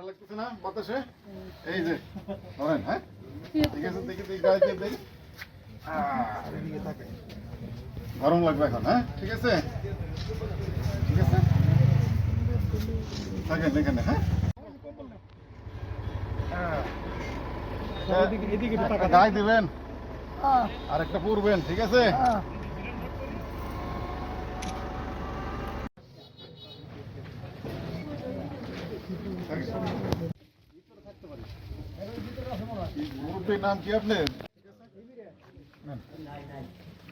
লাগতেছে না বাতাসে? এই যে ধরেন, হ্যাঁ ঠিক আছে, দেখি গায়ে দিয়ে দেই। এদিকে থাকে, গরম লাগবে এখন, হ্যাঁ ঠিক আছে ঠিক আছে, থাকেন এখানে, হ্যাঁ গায়ে দিবেন আর একটা পরবেন, ঠিক আছে। মুরব্বীর নাম কি আপনার?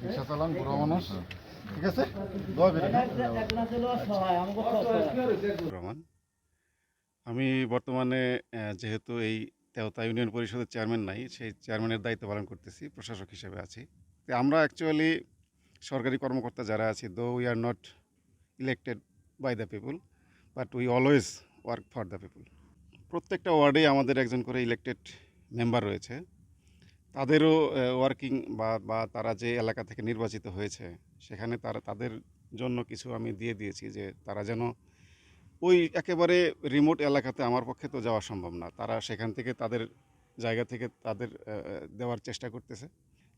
রিক্সা চালান, বুড়ো মানুষ, ঠিক আছে। রহমান, আমি বর্তমানে যেহেতু এই তেওতা ইউনিয়ন পরিষদের চেয়ারম্যান নাই, সেই চেয়ারম্যানের দায়িত্ব পালন করতেছি, প্রশাসক হিসেবে আছি। তো আমরা অ্যাকচুয়ালি সরকারি কর্মকর্তা যারা আছি, though we are not elected by the people, but we always work for the people. প্রত্যেকটা ওয়ার্ডেই আমাদের একজন করে ইলেক্টেড মেম্বার রয়েছে। তাদেরও ওয়ার্কিং বা তারা যে এলাকা থেকে নির্বাচিত হয়েছে সেখানে তাদের জন্য কিছু আমি দিয়ে দিয়েছি, যে তারা যেন ওই একেবারে রিমোট এলাকাতে, আমার পক্ষে তো যাওয়া সম্ভব না, তারা সেখান থেকে তাদের জায়গা থেকে তাদের দেওয়ার চেষ্টা করতেছে।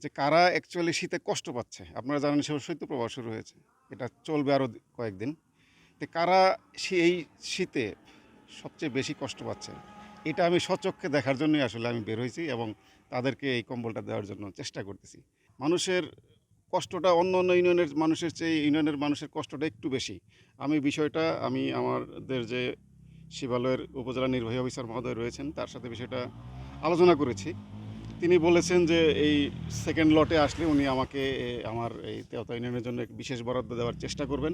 যে কারা অ্যাকচুয়ালি শীতে কষ্ট পাচ্ছে, আপনারা জানেন শৈত্যপ্রবাহ শুরু হয়েছে, এটা চলবে আরও কয়েকদিন। তো কারা এই শীতে সবচেয়ে বেশি কষ্ট পাচ্ছে, এটা আমি স্বচক্ষে দেখার জন্যই আসলে আমি বের হয়েছি এবং তাদেরকে এই কম্বলটা দেওয়ার জন্য চেষ্টা করতেছি। মানুষের কষ্টটা অন্য অন্য ইউনিয়নের মানুষের চেয়ে ইউনিয়নের মানুষের কষ্টটা একটু বেশি। বিষয়টা আমি আমাদের যে শিবালয়ের উপজেলা নির্বাহী অফিসার মহোদয় রয়েছেন তার সাথে বিষয়টা আলোচনা করেছি। তিনি বলেছেন যে এই সেকেন্ড লটে আসলে উনি আমাকে আমার এই তেওতা ইউনিয়নের জন্য বিশেষ বরাদ্দ দেওয়ার চেষ্টা করবেন।